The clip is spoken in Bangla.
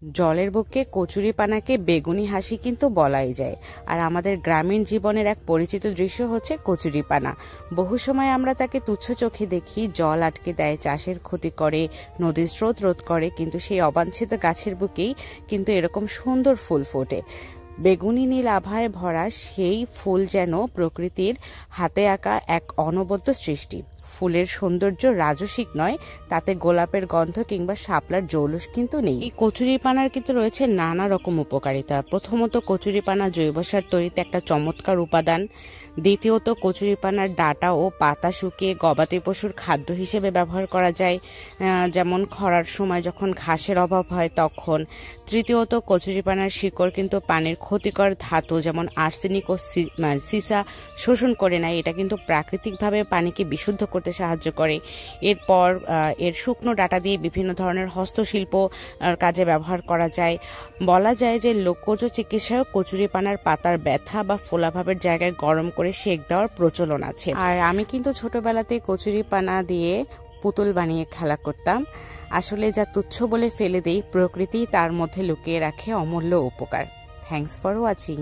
জলের বুকে কচুরিপানাকে বেগুনি হাসি কিন্তু বলাই যায়। আর আমাদের গ্রামীণ জীবনের এক পরিচিত দৃশ্য হচ্ছে কচুরিপানা। বহু সময় আমরা তাকে তুচ্ছ চোখে দেখি, জল আটকে দেয়, চাষের ক্ষতি করে, নদীর স্রোত রোধ করে, কিন্তু সেই অবাঞ্ছিত গাছের বুকেই কিন্তু এরকম সুন্দর ফুল ফোটে। বেগুনি নীল আভায় ভরা সেই ফুল যেন প্রকৃতির হাতে আঁকা এক অনবদ্য সৃষ্টি। ফুলের সৌন্দর্য রাজসিক নয়, তাতে গোলাপের গন্ধ কিংবা শাপলার জৌলুস কিন্তু নেই। এই কচুরিপানার কিন্তু রয়েছে নানা রকম উপকারিতা। প্রথমত, কচুরিপানা জৈব সার তৈরিতে একটা চমৎকার উপাদান। দ্বিতীয়ত, কচুরিপানার ডাঁটা ও পাতা শুকিয়ে গবাদি পশুর খাদ্য হিসেবে ব্যবহার করা যায়, যেমন খরার সময় যখন ঘাসের অভাব হয় তখন। তৃতীয়ত, কচুরিপানার শিকড় কিন্তু পানির ক্ষতিকর ধাতু যেমন আর্সেনিক ও সিসা শোষণ করে নেয়। এটা কিন্তু প্রাকৃতিকভাবে পানিকে বিশুদ্ধ করতে সাহায্য করে। এরপর এর শুকনো ডাঁটা দিয়ে বিভিন্ন ধরনের হস্তশিল্প কাজে ব্যবহার করা যায়। বলা যায় যে লোকজ চিকিৎসায় কচুরিপানার পাতার ব্যথা বা ফোলাভাবের জায়গায় গরম করে সেক দেওয়ার প্রচলন আছে। আর আমি কিন্তু ছোটবেলাতে কচুরিপানা দিয়ে পুতুল বানিয়ে খেলা করতাম। আসলে যা তুচ্ছ বলে ফেলে দেই, প্রকৃতি তার মধ্যে লুকিয়ে রাখে অমূল্য উপকার। Thanks for watching.